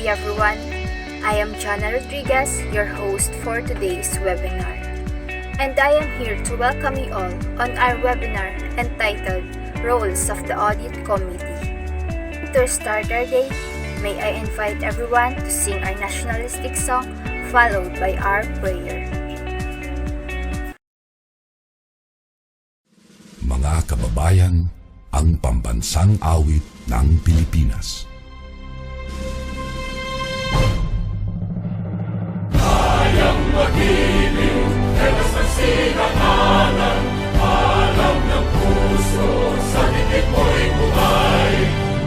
day everyone. I am Jana Rodriguez, your host for today's webinar. And I am here to welcome you all on our webinar entitled Roles of the Audit Committee. To start our day, may I invite everyone to sing our nationalistic song followed by our prayer. Mga kababayan, ang pambansang awit ng Pilipinas. Kayang magiliw, telas ng sinakalan, alam ng puso, sa dikit mo'y buhay.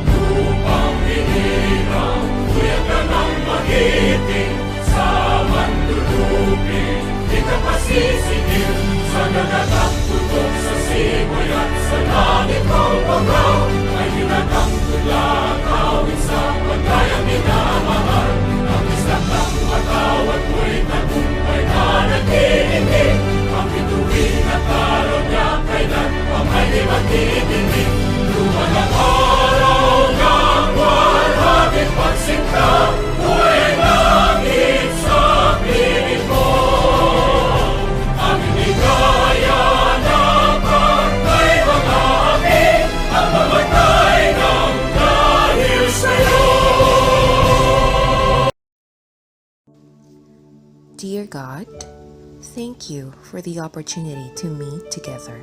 Lupang hinirang, tuyag ka ng magiting, sa mandulupin, di ka pasisingil, sa nagatang tutok sa simoy at sa langit mong pagaw, ay hinatang tulad, awit sa pagkayang minamahal. Ang isang ng matawad mo'y tagumpay na nag-iindig, ang bituin at araw niya kailan pang ay di magtitingin. Luman ang araw ng walhagit pagsinta, buhay langit sa piling mo. Ang inigaya ng pagkay mga api, ang mamatay ng dahil sa'yo. Dear God, thank you for the opportunity to meet together.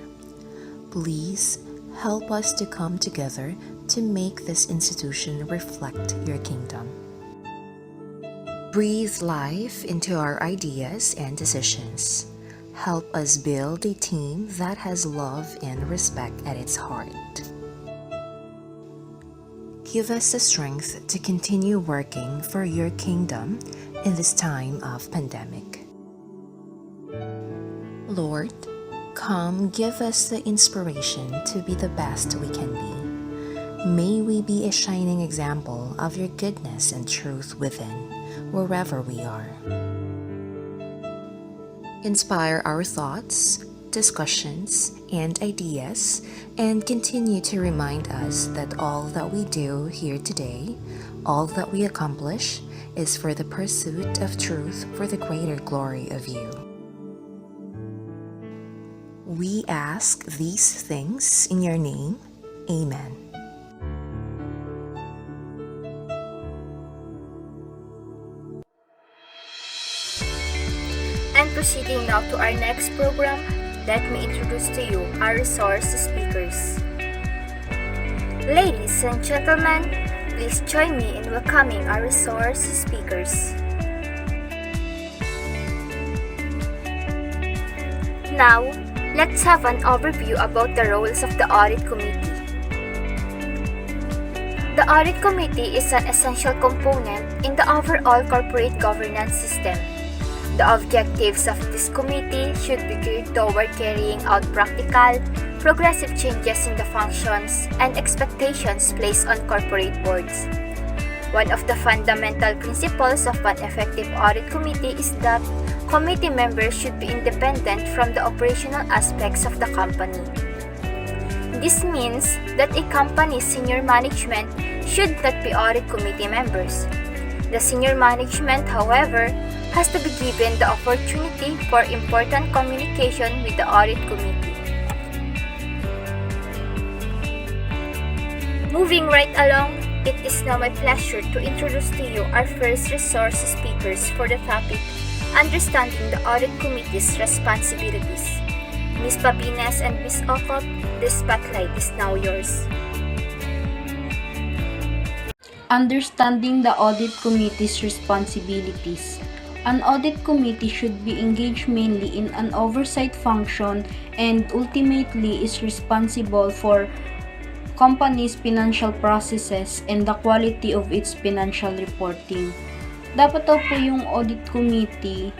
Please help us to come together to make this institution reflect your kingdom. Breathe life into our ideas and decisions. Help us build a team that has love and respect at its heart. Give us the strength to continue working for your kingdom in this time of pandemic. Lord, come give us the inspiration to be the best we can be. May we be a shining example of your goodness and truth within, wherever we are. Inspire our thoughts, discussions, and ideas, and continue to remind us that all that we do here today, all that we accomplish, is for the pursuit of truth for the greater glory of you. We ask these things in your name. Amen. And proceeding now to our next program, let me introduce to you our resource speakers. Ladies and gentlemen, please join me in welcoming our resource speakers. Now, let's have an overview about the roles of the Audit Committee. The Audit Committee is an essential component in the overall corporate governance system. The objectives of this committee should be geared toward carrying out practical, progressive changes in the functions and expectations placed on corporate boards. One of the fundamental principles of an effective audit committee is that committee members should be independent from the operational aspects of the company. This means that a company's senior management should not be audit committee members. The senior management, however, has to be given the opportunity for important communication with the audit committee. Moving right along, it is now my pleasure to introduce to you our first resource speakers for the topic, Understanding the Audit Committee's Responsibilities. Ms. Pabines and Ms. Ocop, the spotlight is now yours. Understanding the Audit Committee's responsibilities. An audit committee should be engaged mainly in an oversight function and ultimately is responsible for company's financial processes and the quality of its financial reporting. Dapat daw po yung audit committee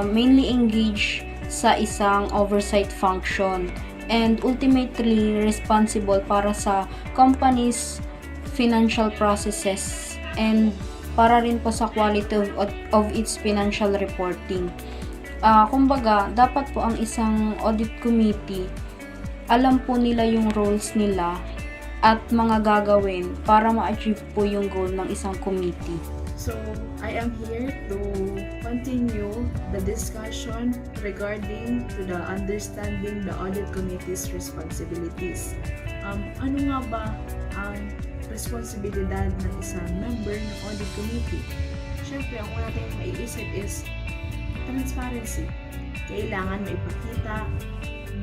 mainly engaged sa isang oversight function and ultimately responsible para sa company's financial processes and para rin po sa quality of its financial reporting. Kumbaga, dapat po ang isang audit committee, alam po nila yung roles nila at mga gagawin para ma-achieve po yung goal ng isang committee. So, I am here to continue the discussion regarding to the understanding the audit committee's responsibilities. Ano nga ba ang responsibilidad ng isang member ng audit committee? Siyempre, ang una tayong maiisip is transparency. Kailangan maipakita,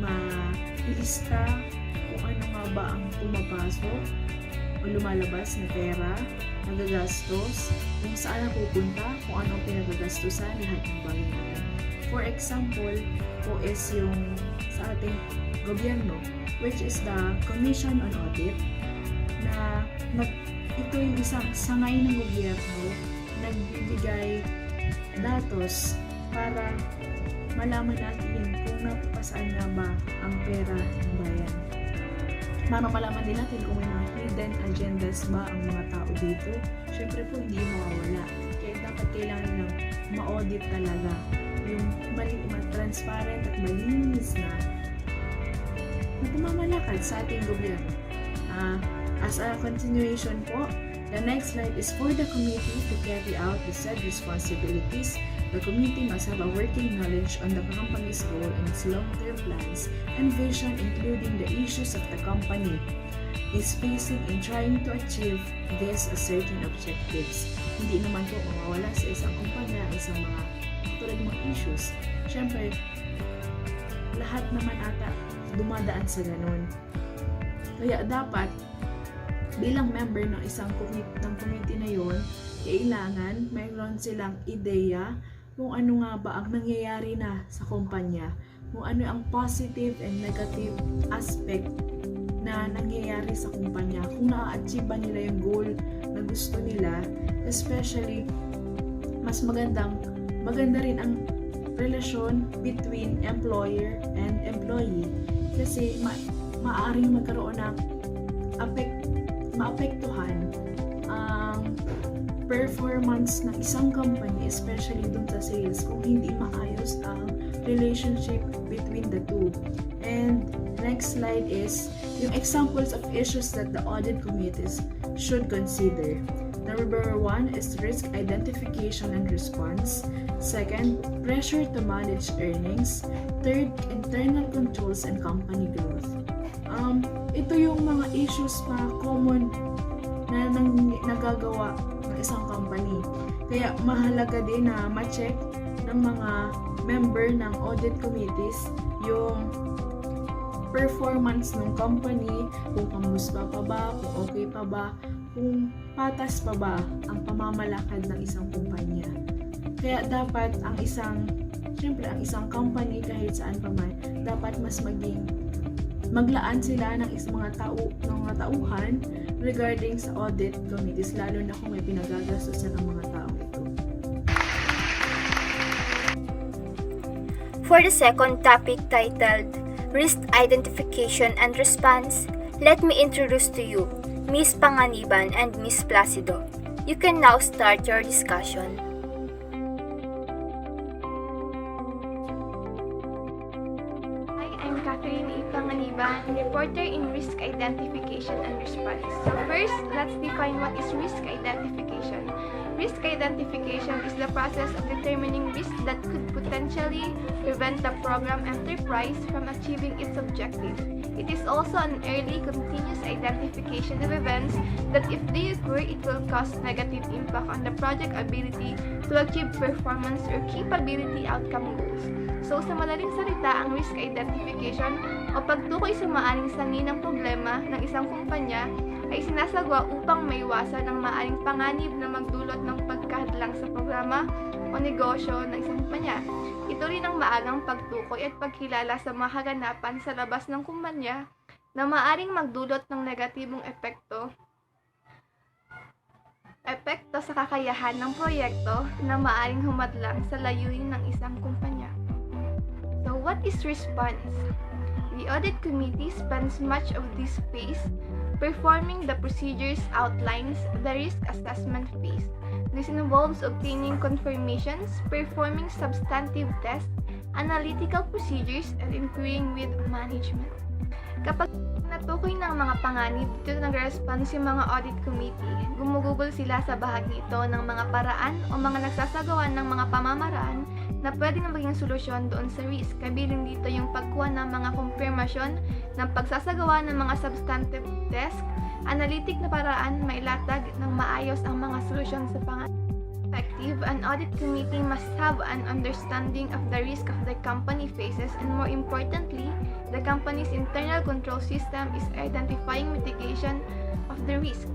mailista kung ano nga ba ang pumapasok o lumalabas na pera, nagagastos, kung saan napupunta, kung anong pinagagastusan, lahat ng bagay na yan. For example, po is yung sa ating gobyerno, which is the Commission on Audit, na ito yung isang sangay ng gobyerno, nagbibigay datos para malaman natin kung napapasaan nga ba ang pera ng bayan. Para malaman din natin kung may mga hidden agendas ba ang mga tao dito. Syempre po, hindi mawawala. Kaya dapat kailangan ng ma-audit talaga. Yung transparent at malinis na pamamalakad sa ating gobyerno. As a continuation po, the next slide is for the committee to carry out the said responsibilities. The committee must have a working knowledge on the company's goal and its long-term plans and vision, including the issues of the company is facing in trying to achieve these certain objectives. Hindi naman po mawawala sa isang kumpanya isang mga tulad mga issues. Siyempre, lahat naman ata dumadaan sa ganun. Kaya dapat bilang member ng isang committee na yon, kailangan mayroon silang ideya kung ano nga ba ang nangyayari na sa kumpanya, kung ano ang positive and negative aspect na nangyayari sa kumpanya, kung na-achieve ba nila yung goal na gusto nila, especially mas maganda rin ang relasyon between employer and employee kasi maaaring magkaroon ng maapektuhan ang performance ng isang company, especially dun sa sales, kung hindi maayos ang relationship between the two. And next slide is yung examples of issues that the audit committees should consider. Number 1 is risk identification and response. Second, pressure to manage earnings. Third, internal controls and company growth. Ito yung mga issues na common na nagagawa ng isang company. Kaya mahalaga din na ma-check ng mga member ng audit committees yung performance ng company, kung kamusta pa ba, kung okay pa ba, kung patas pa ba ang pamamalakad ng isang kumpanya. Kaya dapat ang isang company kahit saan pa man, dapat mas maglaan sila ng mga tauhan regarding sa audit committees, lalo na kung may pinagagastusan ang mga tao ito. For the second topic titled Risk Identification and Response, let me introduce to you Ms. Panganiban and Ms. Placido. You can now start your discussion. Reporter in Risk Identification and Response. So first, let's define what is risk identification. Risk identification is the process of determining risks that could potentially prevent the program enterprise from achieving its objective. It is also an early continuous identification of events that if they occur, it will cause negative impact on the project ability to achieve performance or capability outcome goals. So, sa madaling salita, ang risk identification o pagtukoy sa maaring sanhi ng problema ng isang kumpanya ay sinasagawa upang maiwasan ang maaring panganib na magdulot ng pagkahadlang sa programa o negosyo ng isang kumpanya. Ito rin ang maagang pagtukoy at pagkilala sa mga kaganapan sa labas ng kumpanya na maaring magdulot ng negatibong epekto sa kakayahan ng proyekto na maaring humadlang sa layunin ng isang kumpanya. So, what is response? The audit committee spends much of this phase performing the procedures outlines the risk assessment phase. This involves obtaining confirmations, performing substantive tests, analytical procedures, and inquiring with management. Kapag natukoy ng mga panganib, dito nag-response yung mga audit committee. Gumugugol sila sa bahagi ito ng mga paraan o mga nagsasagawa ng mga pamamaraan na pwede na maging solusyon doon sa risk. Kabilang dito yung pagkuha ng mga konfirmasyon ng pagsasagawa ng mga substantive test, analytic na paraan, mailatag ng maayos ang mga solusyon sa panganib. Effective, an audit committee must have an understanding of the risk of the company faces, and more importantly, the company's internal control system is identifying mitigation of the risk.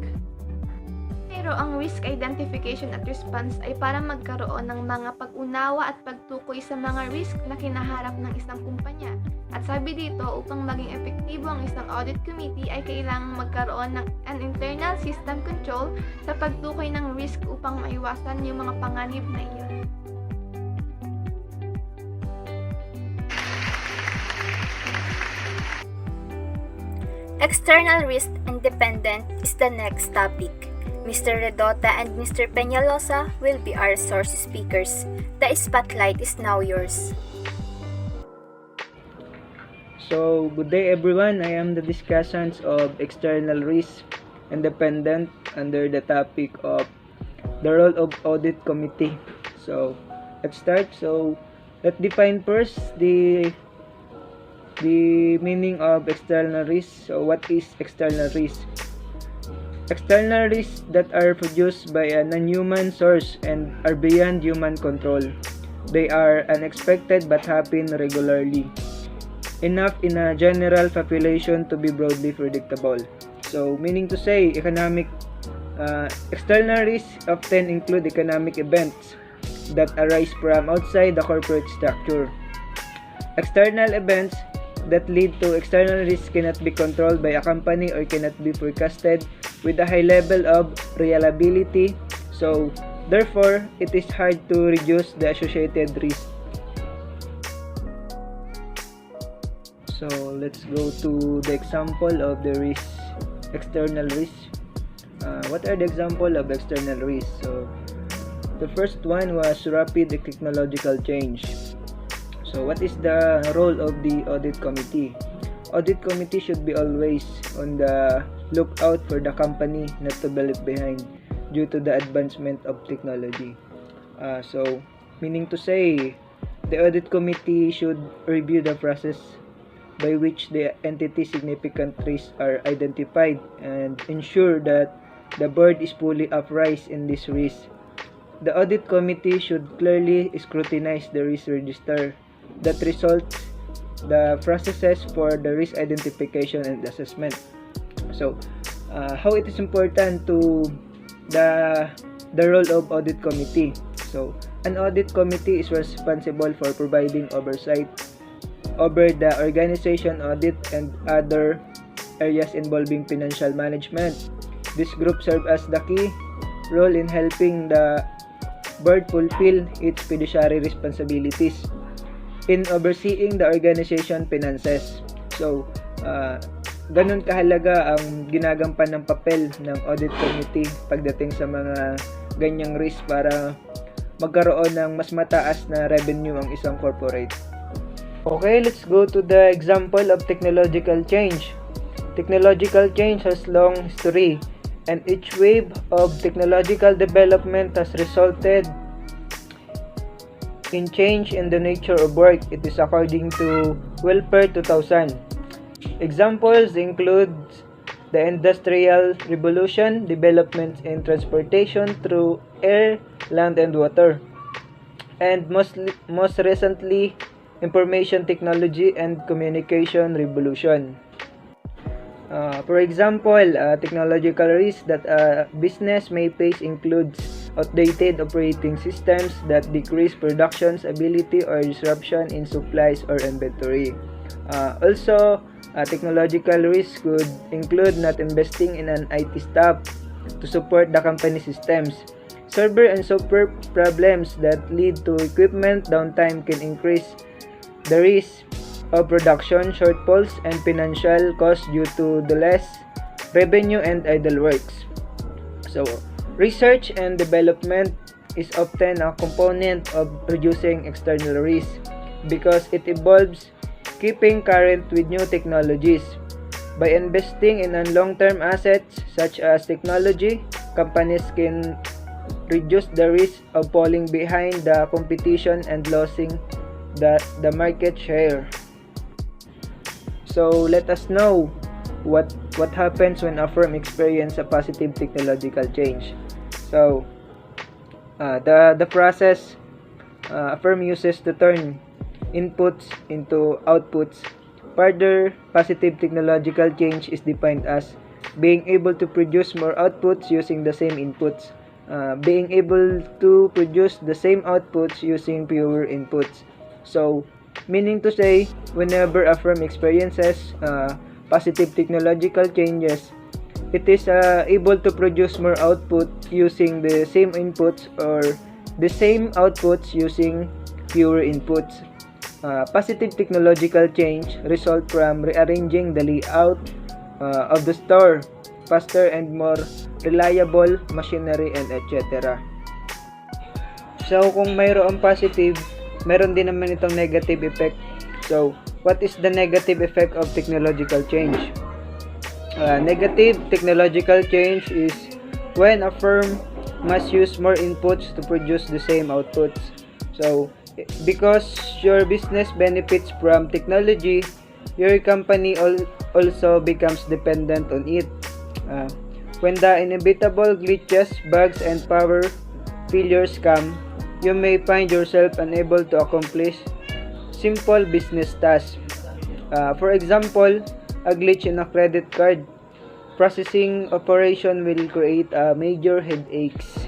Pero ang risk identification at response ay para magkaroon ng mga pag-unawa at pagtukoy sa mga risk na kinaharap ng isang kumpanya. At sabi dito, upang maging epektibo ang isang audit committee ay kailangang magkaroon ng an internal system control sa pagtukoy ng risk upang maiwasan yung mga panganib na iyon. External risk independent is the next topic. Mr. Redota and Mr. Peñalosa will be our source speakers. The spotlight is now yours. So, good day everyone. I am the discussants of external risk independent under the topic of the role of audit committee. So, let's start. So, let's define first the meaning of external risk. So, what is external risk? External risks that are produced by a non-human source and are beyond human control. They are unexpected but happen regularly, enough in a general population to be broadly predictable. So, meaning to say, external risks often include economic events that arise from outside the corporate structure. External events that lead to external risks cannot be controlled by a company or cannot be forecasted with a high level of reliability. So, therefore, it is hard to reduce the associated risk. So, let's go to the example of the risk, external risk. What are the example of external risk? So, the first one was rapid technological change. So, what is the role of the audit committee? Audit committee should be always on the lookout for the company not to be left behind due to the advancement of technology. So, meaning to say, the audit committee should review the process by which the entity's significant risks are identified and ensure that the board is fully apprised in this risk. The audit committee should clearly scrutinize the risk register that results the processes for the risk identification and assessment. So, how it is important to the role of audit committee. So, an audit committee is responsible for providing oversight over the organization audit and other areas involving financial management. This group serves as the key role in helping the board fulfill its fiduciary responsibilities in overseeing the organization finances. So, ganun kahalaga ang ginagampan ng papel ng audit committee pagdating sa mga ganyang risk para magkaroon ng mas mataas na revenue ang isang corporate. Okay, let's go to the example of technological change. Technological change has long history, and each wave of technological development has resulted in change in the nature of work. It is according to Welfare 2000. Examples include the Industrial Revolution, developments in transportation through air, land, and water, and most recently, information technology and communication revolution. For example, technological risks that a business may face includes outdated operating systems that decrease production's ability or disruption in supplies or inventory. Also, technological risks could include not investing in an IT staff to support the company systems. Server and software problems that lead to equipment downtime can increase the risk of production shortfalls and financial costs due to the less revenue and idle works. So, research and development is often a component of reducing external risk. because it evolves, keeping current with new technologies. By investing in long-term assets such as technology, companies can reduce the risk of falling behind the competition and losing the market share. So let us know what happens when a firm experiences a positive technological change. So the process a firm uses to turn inputs into outputs. Further, positive technological change is defined as being able to produce more outputs using the same inputs. Being able to produce the same outputs using fewer inputs. So, meaning to say, whenever a firm experiences positive technological changes, it is able to produce more output using the same inputs or the same outputs using fewer inputs. Positive technological change result from rearranging the layout of the store, faster and more reliable machinery, and etc. So kung mayroong positive, meron din naman itong negative effect. So what is the negative effect of technological change? Negative technological change is when a firm must use more inputs to produce the same outputs. So because your business benefits from technology, your company also becomes dependent on it. When the inevitable glitches, bugs, and power failures come, you may find yourself unable to accomplish simple business tasks. For example, a glitch in a credit card processing operation will create major headaches.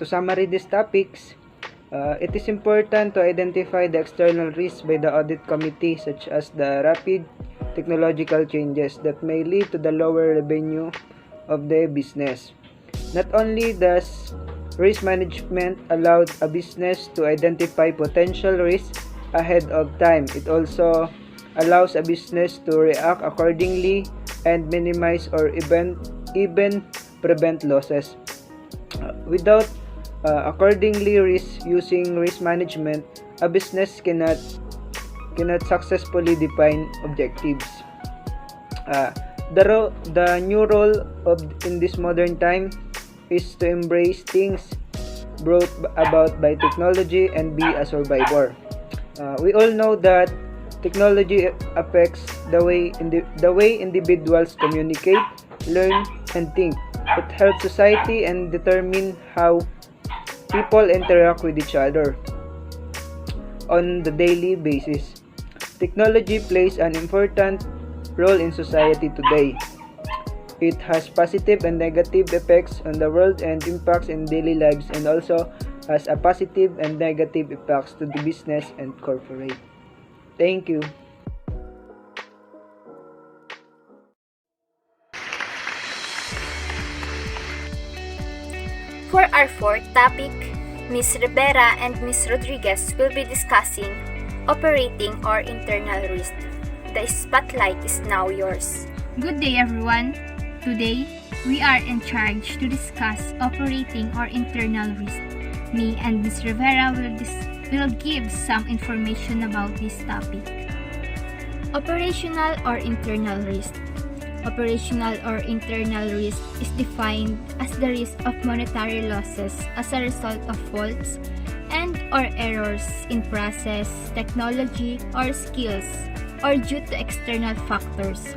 To summarize these topics, it is important to identify the external risks by the audit committee, such as the rapid technological changes that may lead to the lower revenue of the business. Not only does risk management allow a business to identify potential risks ahead of time, it also allows a business to react accordingly and minimize or even prevent losses. Without accordingly using risk management, a business cannot successfully define objectives. The new role in this modern time is to embrace things brought about by technology and be a survivor. We all know that technology affects the way individuals communicate, learn, and think. It helps society and determine how people interact with each other on the daily basis. Technology plays an important role in society today. It has positive and negative effects on the world and impacts in daily lives, and also has a positive and negative effects to the business and corporate. Thank you. For our fourth topic, Ms. Rivera and Ms. Rodriguez will be discussing operating or internal risk. The spotlight is now yours. Good day, everyone. Today, we are in charge to discuss operating or internal risk. Me and Ms. Rivera will give some information about this topic. Operational or internal risk. Operational or internal risk is defined as the risk of monetary losses as a result of faults and or errors in process, technology, or skills, or due to external factors.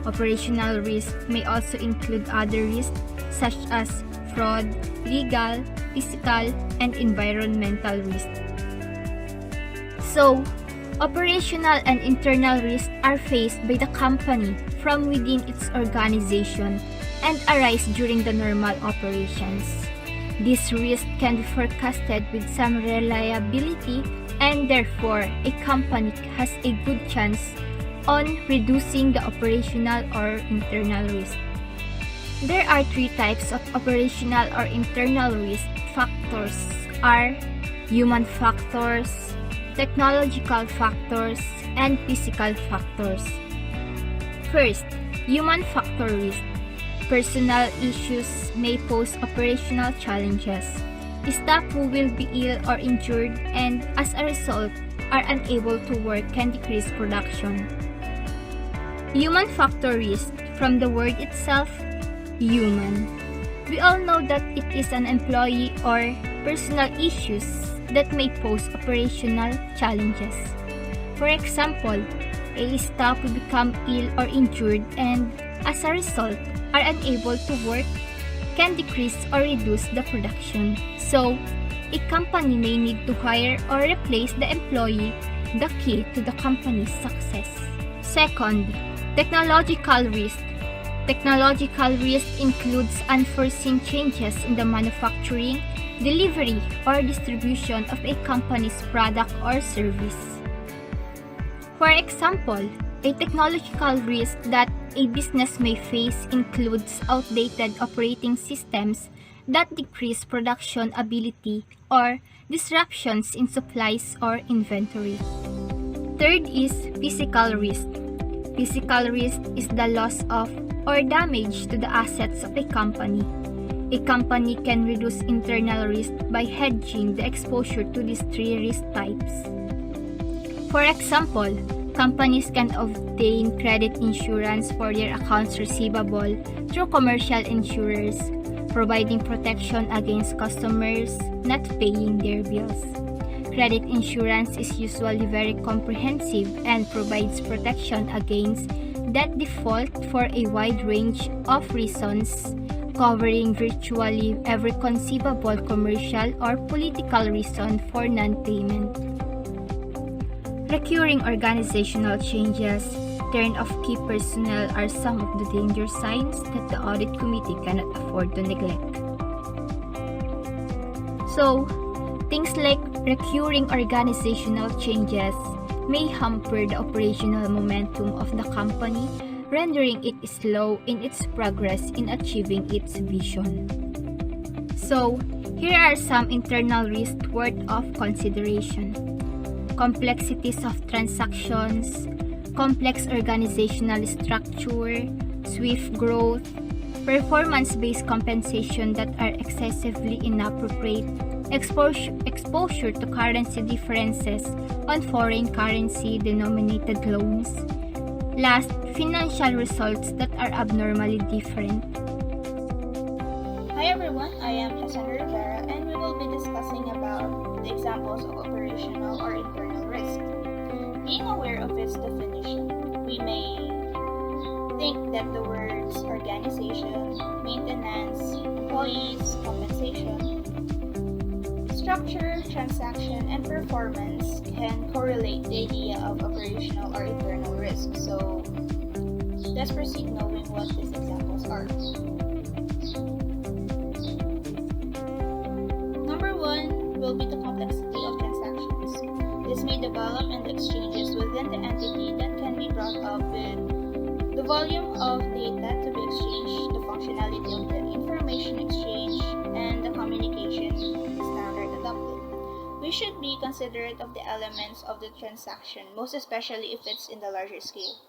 Operational risk may also include other risks such as fraud, legal, physical, and environmental risk. So, operational and internal risks are faced by the company from within its organization and arise during the normal operations. This risk can be forecasted with some reliability, and therefore a company has a good chance on reducing the operational or internal risk. There are three types of operational or internal risk factors are human factors, technological factors, and physical factors. First, human factor risk. Personal issues may pose operational challenges. Staff who will be ill or injured and as a result are unable to work can decrease production. Human factor risk, from the word itself, human. We all know that it is an employee or personal issues that may pose operational challenges. For example, a staff will become ill or injured and as a result are unable to work can decrease or reduce the production. So, a company may need to hire or replace the employee, the key to the company's success. Second, technological risk. Technological risk includes unforeseen changes in the manufacturing, delivery, or distribution of a company's product or service. For example, a technological risk that a business may face includes outdated operating systems that decrease production ability or disruptions in supplies or inventory. Third is physical risk. Physical risk is the loss of or damage to the assets of a company. A company can reduce internal risk by hedging the exposure to these three risk types. For example, companies can obtain credit insurance for their accounts receivable through commercial insurers, providing protection against customers not paying their bills. Credit insurance is usually very comprehensive and provides protection against debt default for a wide range of reasons, covering virtually every conceivable commercial or political reason for non-payment. Recurring organizational changes, turn-off key personnel are some of the danger signs that the audit committee cannot afford to neglect. So, things like recurring organizational changes may hamper the operational momentum of the company, rendering it slow in its progress in achieving its vision. So, here are some internal risks worth of consideration. Complexities of transactions, complex organizational structure, swift growth, performance-based compensation that are excessively inappropriate, exposure to currency differences on foreign currency denominated loans. Last, financial results that are abnormally different. Hi everyone, I am Cassandra Rivera and we will be discussing about the examples of operational or internal risk. Being aware of its definition, we may think that the words organization, maintenance, employees, compensation, structure, transaction, and performance can correlate the idea of operational or internal risk. So, let's proceed knowing what these examples are. Number one will be the complexity of transactions. This may develop in the exchanges within the entity that can be brought up with the volume of data to be exchanged, the functionality of the information exchange, and the communication standard adopted. We should be considerate of the elements of the transaction, most especially if it's in the larger scale.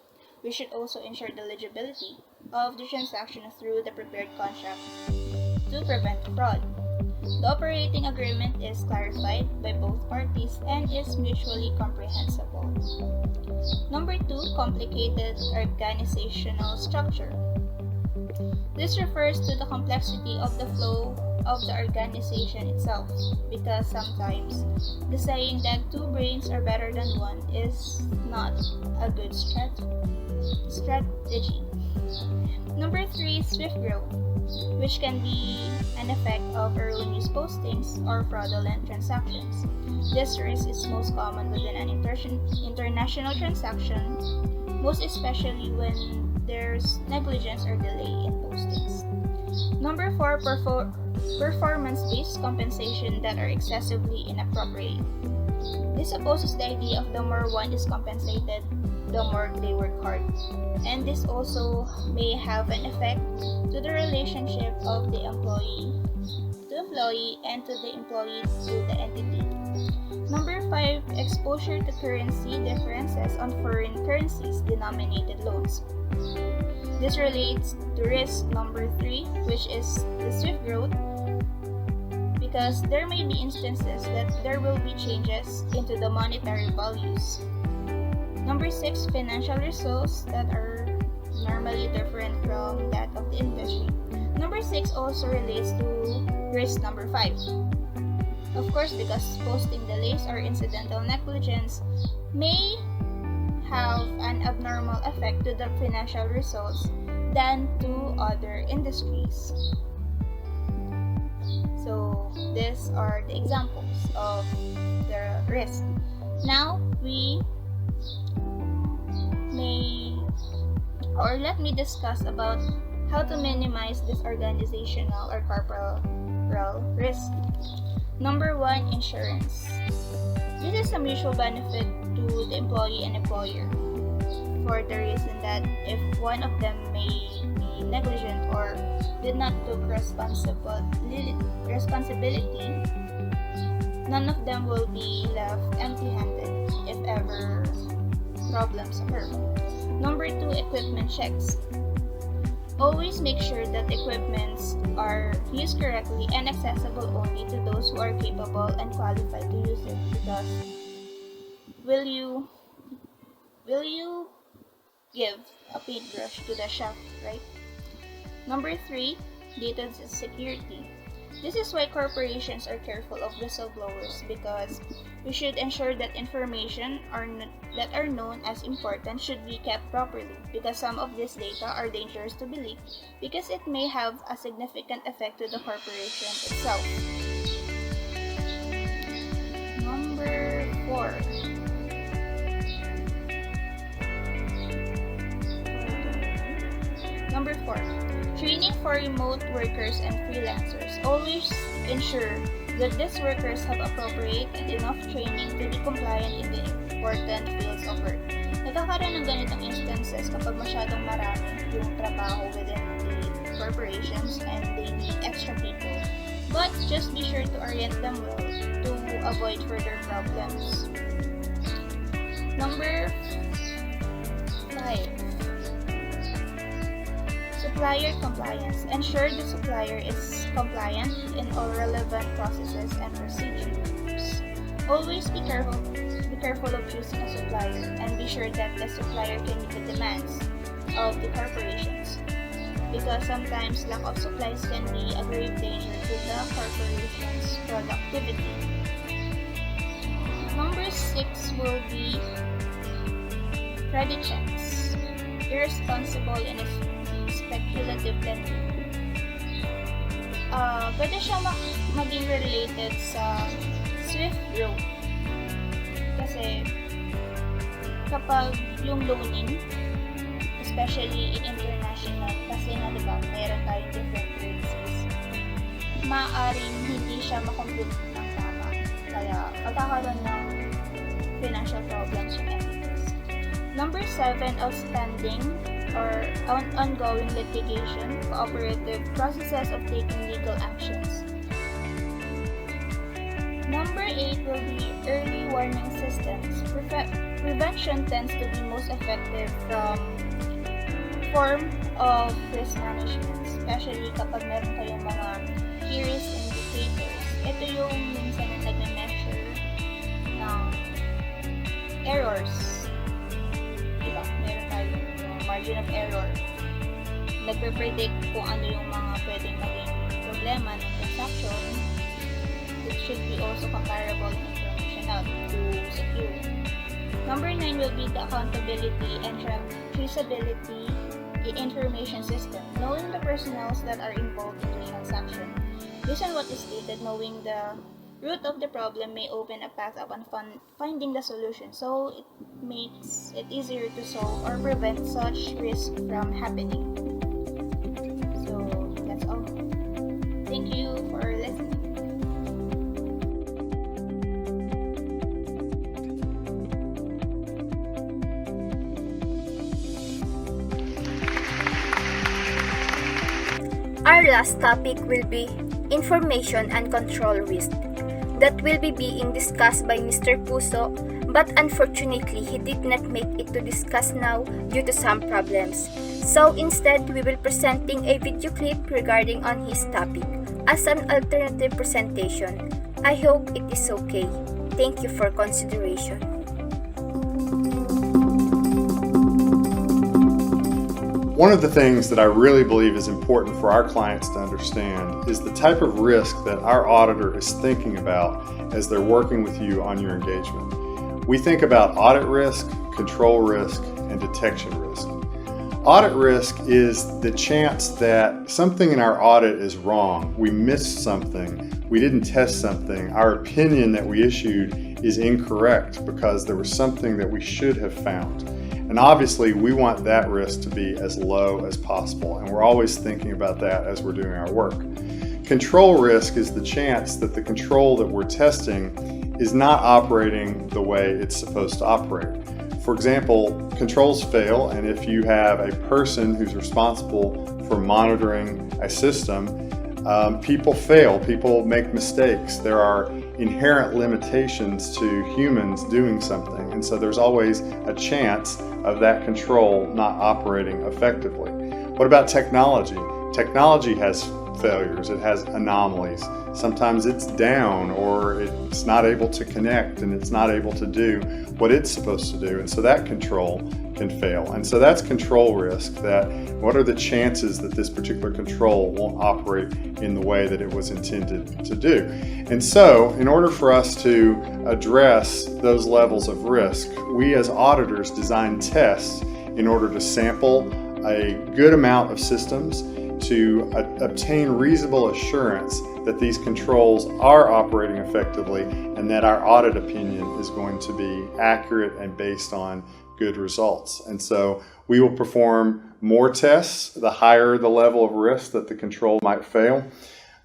We should also ensure the legibility of the transaction through the prepared contract to prevent fraud. The operating agreement is clarified by both parties and is mutually comprehensible. Number two, complicated organizational structure. This refers to the complexity of the flow of the organization itself, because sometimes the saying that two brains are better than one is not a good strategy. Number three, swift growth, which can be an effect of erroneous postings or fraudulent transactions. This risk is most common within an international transaction, most especially when there's negligence or delay in postings. Number four, performance-based compensation that are excessively inappropriate. This opposes the idea of the more one is compensated, the more they work hard. And this also may have an effect to the relationship of the employee and to the employee to the entity. Number five, exposure to currency differences on foreign currencies denominated loans. This relates to risk number three, which is the swift growth, because there may be instances that there will be changes into the monetary values. Number 6, financial results that are normally different from that of the industry. Number 6 also relates to risk number 5. Of course, because posting delays or incidental negligence may have an abnormal effect to the financial results than to other industries. So these are the examples of the risk. Now let me discuss about how to minimize this organizational or corporal risk. Number 1, insurance. This is a mutual benefit to the employee and employer for the reason that if one of them may be negligent or did not take responsibility, none of them will be left empty-handed if ever problems occur. Number 2, equipment checks. Always make sure that equipments are used correctly and accessible only to those who are capable and qualified to use it, because will you give a paintbrush to the chef, right? Number 3, data security. This is why corporations are careful of whistleblowers, because we should ensure that information that are known as important should be kept properly, because some of this data are dangerous to be leaked because it may have a significant effect to the corporation itself. Number 4. Number 4. Training for remote workers and freelancers. Always ensure that these workers have appropriate and enough training to be compliant in the important fields of work. Nagkakaroon ng ganitong instances kapag masyadong marami yung trabaho within the corporations and they need extra people. But just be sure to orient them well to avoid further problems. Number 5. Supplier compliance. Ensure the supplier is compliant in all relevant processes and procedures. Always be careful of choosing a supplier and be sure that the supplier can meet the demands of the corporations, because sometimes lack of supplies can be a grave danger to the corporation's productivity. Number 6 will be credit checks. Irresponsible and speculative lending. Pwede siya maging related sa swift growth. Kasi kapag yung loaning, especially in international, kasi nga diba, mayroon tayong different currencies, maaaring hindi siya makompute ng tama. Kaya magkakaroon ng financial problems yung entities. Number 7, outstanding or ongoing litigation, cooperative processes of taking legal actions. Number 8 will be early warning systems. Prevention tends to be most effective from form of risk management, especially kapag meron kayong mga key risk indicators. Ito yung minsan na nagme-measure ng errors. Diba? Meron tayong margin of error. Nagpe-predict kung ano yung mga pwedeng maging problema ng transaction. It should be also comparable information out to secure. Number 9 will be the accountability and traceability information system. Knowing the personnels that are involved in the transaction. Based on what is stated, knowing the root of the problem may open a path upon finding the solution, so it makes it easier to solve or prevent such risk from happening. So that's all. Thank you for listening. Our last topic will be information and control risk. That will be being discussed by Mr. Puso, but unfortunately he did not make it to discuss now due to some problems. So instead, we will presenting a video clip regarding on his topic. as an alternative presentation. I hope it is okay. Thank you for consideration. One of the things that I really believe is important for our clients to understand is the type of risk that our auditor is thinking about as they're working with you on your engagement. We think about audit risk, control risk, and detection risk. Audit risk is the chance that something in our audit is wrong. We missed something, we didn't test something, our opinion that we issued is incorrect because there was something that we should have found. And obviously we want that risk to be as low as possible, and we're always thinking about that as we're doing our work. Control risk is the chance that the control that we're testing is not operating the way it's supposed to operate. For example, controls fail, and if you have a person who's responsible for monitoring a system, people fail, people make mistakes. There are inherent limitations to humans doing something, and so there's always a chance of that control not operating effectively. What about technology? Technology has failures, it has anomalies. Sometimes it's down, or it's not able to connect, and it's not able to do what it's supposed to do, and so that control can fail. And so that's control risk, that what are the chances that this particular control won't operate in the way that it was intended to do. And so in order for us to address those levels of risk, we as auditors design tests in order to sample a good amount of systems to obtain reasonable assurance that these controls are operating effectively and that our audit opinion is going to be accurate and based on good results. And so we will perform more tests the higher the level of risk that the control might fail,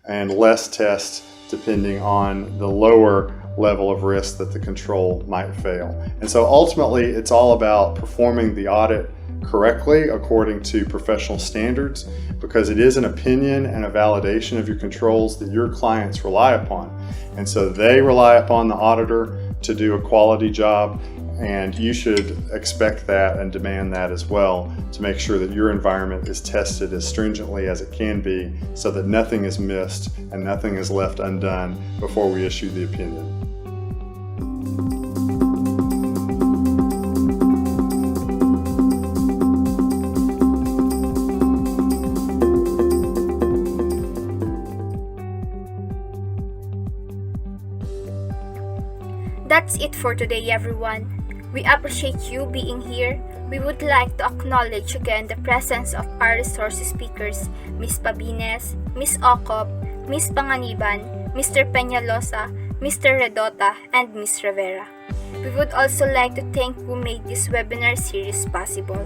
and less tests depending on the lower level of risk that the control might fail. And so ultimately it's all about performing the audit correctly according to professional standards, because it is an opinion and a validation of your controls that your clients rely upon. And so they rely upon the auditor to do a quality job, and you should expect that and demand that as well, to make sure that your environment is tested as stringently as it can be, so that nothing is missed and nothing is left undone before we issue the opinion. That's it for today, everyone. We appreciate you being here. We would like to acknowledge again the presence of our resource speakers, Ms. Pabines, Ms. Ocop, Ms. Panganiban, Mr. Peñalosa, Mr. Redota, and Ms. Rivera. We would also like to thank who made this webinar series possible.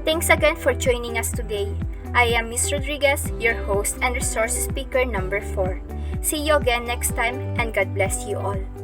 Thanks again for joining us today. I am Ms. Rodriguez, your host and resource speaker number 4. See you again next time, and God bless you all.